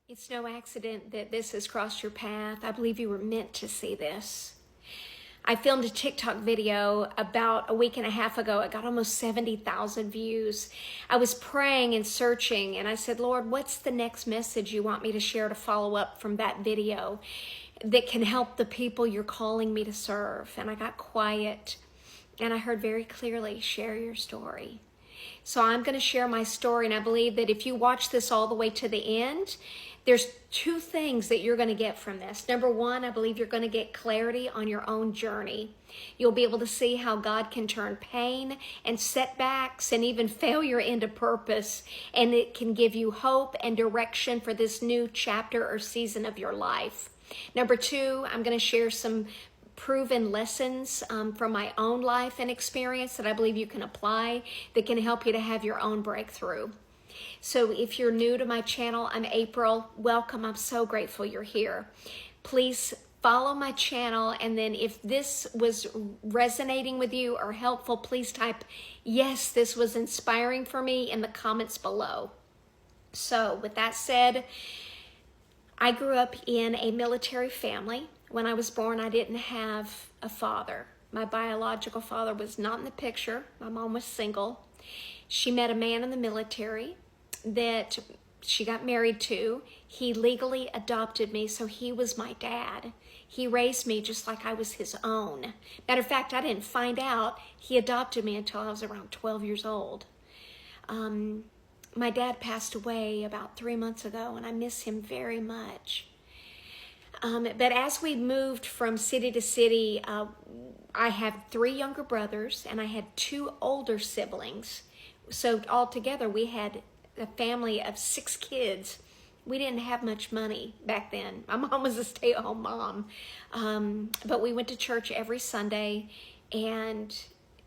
It's no accident that this has crossed your path. I believe you were meant to see this. I filmed a TikTok video about a week and a half ago. It got almost 70,000 views. I was praying and searching, and I said, Lord, what's the next message you want me to share to follow up from that video that can help the people you're calling me to serve? And I got quiet, and I heard very clearly, share your story. So I'm going to share my story, and I believe that if you watch this all the way to the end, there's two things that you're going to get from this. Number one, I believe you're going to get clarity on your own journey. You'll be able to see how God can turn pain and setbacks and even failure into purpose, and it can give you hope and direction for this new chapter or season of your life. Number two, I'm going to share some proven lessons from my own life and experience that I believe you can apply that can help you to have your own breakthrough. So if you're new to my channel, I'm April. Welcome. I'm so grateful you're here. Please follow my channel, and then if this was resonating with you or helpful, please type, yes, this was inspiring for me in the comments below. So with that said, I grew up in a military family. When I was born, I didn't have a father. My biological father was not in the picture. My mom was single. She met a man in the military that she got married to. He legally adopted me, so he was my dad. He raised me just like I was his own. Matter of fact, I didn't find out he adopted me until I was around 12 years old. My dad passed away about 3 months ago, and I miss him very much. But as we moved from city to city, I have 3 younger brothers, and I had 2 older siblings. So altogether, we had a family of 6 kids. We didn't have much money back then. My mom was a stay-at-home mom. But we went to church every Sunday, and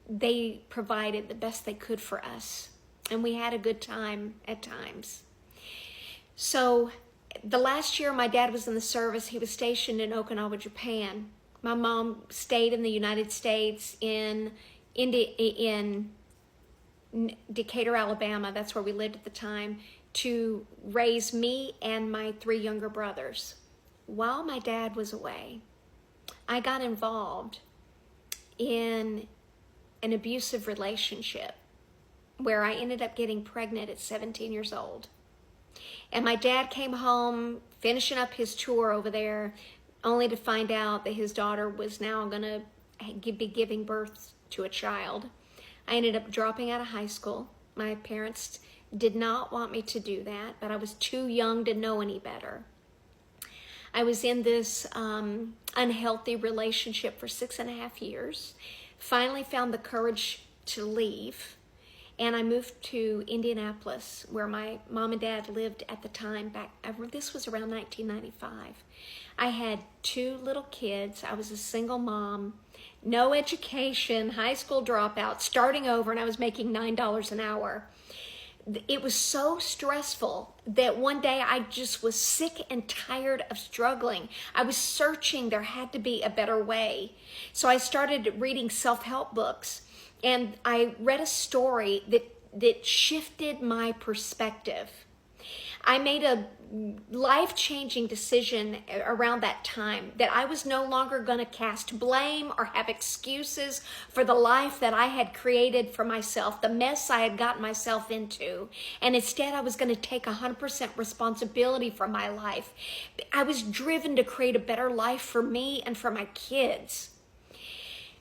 they provided the best they could for us. And we had a good time at times. So the last year my dad was in the service, he was stationed in Okinawa, Japan. My mom stayed in the United States in Decatur, Alabama. That's where we lived at the time, to raise me and my 3 younger brothers. While my dad was away, I got involved in an abusive relationship where I ended up getting pregnant at 17 years old. And my dad came home, finishing up his tour over there, only to find out that his daughter was now going to be giving birth to a child. I ended up dropping out of high school. My parents did not want me to do that, but I was too young to know any better. I was in this unhealthy relationship for 6.5 years. Finally found the courage to leave. And I moved to Indianapolis, where my mom and dad lived at the time. This was around 1995. I had 2 little kids. I was a single mom, no education, high school dropout, starting over, and I was making $9 an hour. It was so stressful that one day I just was sick and tired of struggling. I was searching. There had to be a better way. So I started reading self-help books. And I read a story that shifted my perspective. I made a life-changing decision around that time that I was no longer going to cast blame or have excuses for the life that I had created for myself, the mess I had gotten myself into. And instead, I was going to take 100% responsibility for my life. I was driven to create a better life for me and for my kids.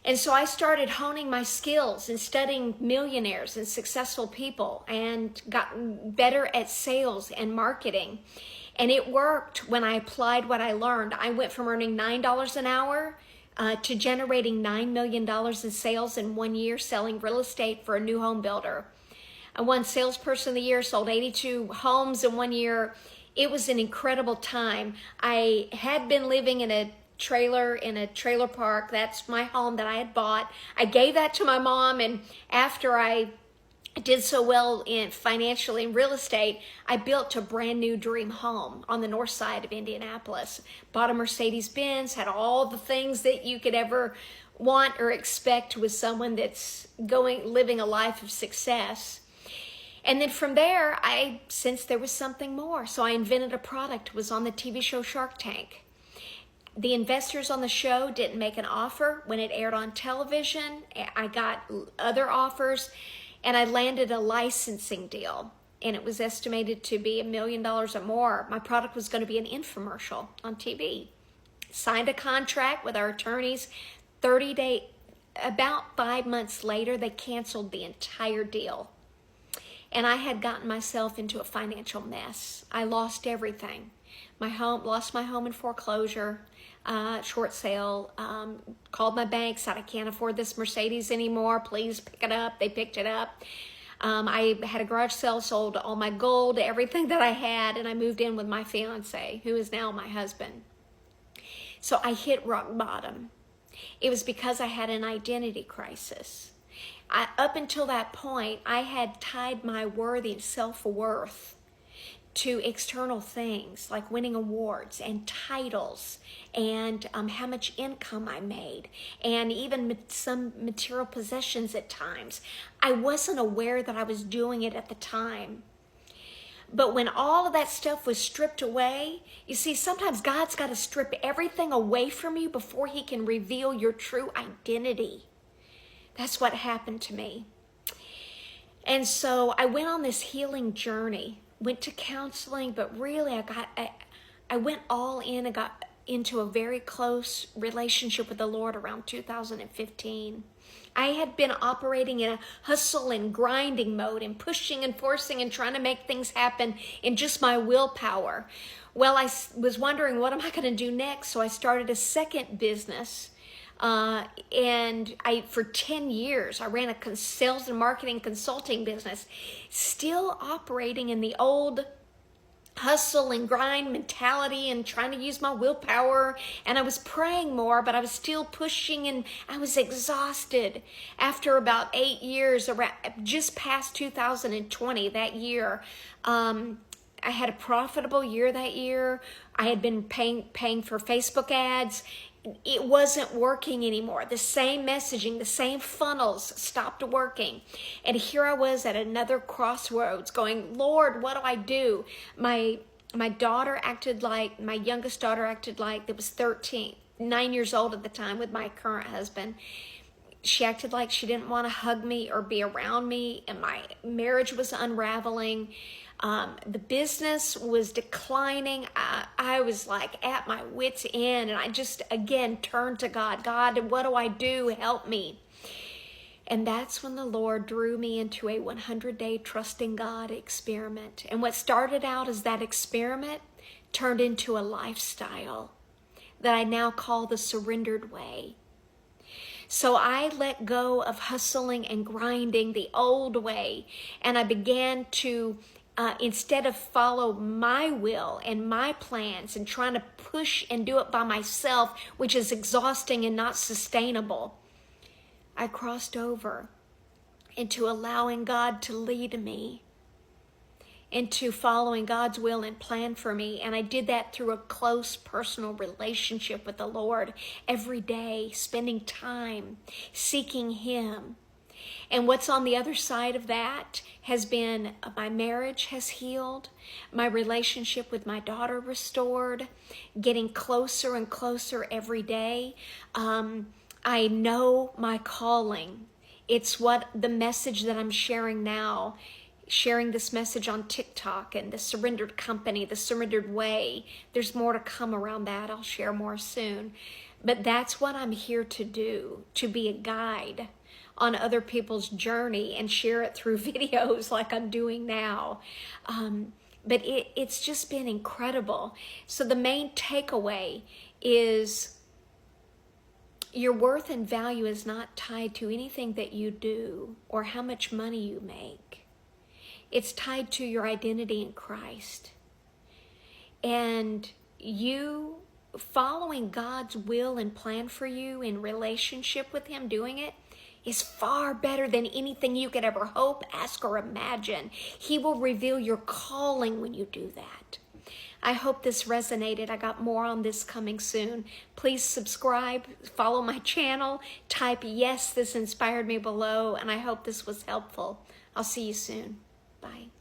And so I started honing my skills and studying millionaires and successful people, and got better at sales and marketing. And it worked when I applied what I learned. I went from earning $9 an hour to generating $9 million in sales in 1 year, selling real estate for a new home builder. I won Salesperson of the Year, sold 82 homes in 1 year. It was an incredible time. I had been living in a trailer park. That's my home that I had bought. I gave that to my mom, and after I did so well financially in real estate, I built a brand new dream home on the north side of Indianapolis. Bought a Mercedes-Benz, had all the things that you could ever want or expect with someone that's living a life of success. And then from there, I sensed there was something more. So I invented a product. It was on the TV show Shark Tank. The investors on the show didn't make an offer. When it aired on television, I got other offers, and I landed a licensing deal. And it was estimated to be $1 million or more. My product was going to be an infomercial on TV. Signed a contract with our attorneys. About 5 months later, they canceled the entire deal. And I had gotten myself into a financial mess. I lost everything. Lost my home in foreclosure, short sale, called my bank, said I can't afford this Mercedes anymore, please pick it up. They picked it up. I had a garage sale, sold all my gold, everything that I had, and I moved in with my fiance, who is now my husband. So I hit rock bottom. It was because I had an identity crisis. Up until that point, I had tied my worth and self-worth to external things like winning awards and titles and how much income I made and even some material possessions at times. I wasn't aware that I was doing it at the time. But when all of that stuff was stripped away, you see, sometimes God's got to strip everything away from you before he can reveal your true identity. That's what happened to me. And so I went on this healing journey, went to counseling, but really I went all in and got into a very close relationship with the Lord around 2015. I had been operating in a hustle and grinding mode and pushing and forcing and trying to make things happen in just my willpower. Well, I was wondering, what am I going to do next? So I started a second business. And for 10 years, I ran a sales and marketing consulting business, still operating in the old hustle and grind mentality and trying to use my willpower. And I was praying more, but I was still pushing, and I was exhausted. After about 8 years, just past 2020, that year, I had a profitable year that year. I had been paying for Facebook ads. It wasn't working anymore. The same messaging, the same funnels stopped working. And here I was at another crossroads going, Lord, what do I do? My daughter acted like, my youngest daughter acted like, that was 9 years old at the time with my current husband. She acted like she didn't want to hug me or be around me, and my marriage was unraveling. The business was declining. I was like at my wit's end, and I just again turned to God. God, what do I do? Help me. And that's when the Lord drew me into a 100-day trusting God experiment. And what started out as that experiment turned into a lifestyle that I now call the surrendered way. So I let go of hustling and grinding the old way, and I began to instead of follow my will and my plans and trying to push and do it by myself, which is exhausting and not sustainable, I crossed over into allowing God to lead me, into following God's will and plan for me. And I did that through a close personal relationship with the Lord every day, spending time seeking Him. And what's on the other side of that has been my marriage has healed, my relationship with my daughter restored, getting closer and closer every day. I know my calling. It's what the message that I'm sharing now, sharing this message on TikTok and the surrendered company, the surrendered way. There's more to come around that. I'll share more soon. But that's what I'm here to do, to be a guide on other people's journey and share it through videos like I'm doing now. But it's just been incredible. So the main takeaway is your worth and value is not tied to anything that you do or how much money you make. It's tied to your identity in Christ. And you following God's will and plan for you in relationship with Him, doing it, is far better than anything you could ever hope, ask, or imagine. He will reveal your calling when you do that. I hope this resonated. I got more on this coming soon. Please subscribe, follow my channel, type yes, this inspired me below, and I hope this was helpful. I'll see you soon. Bye.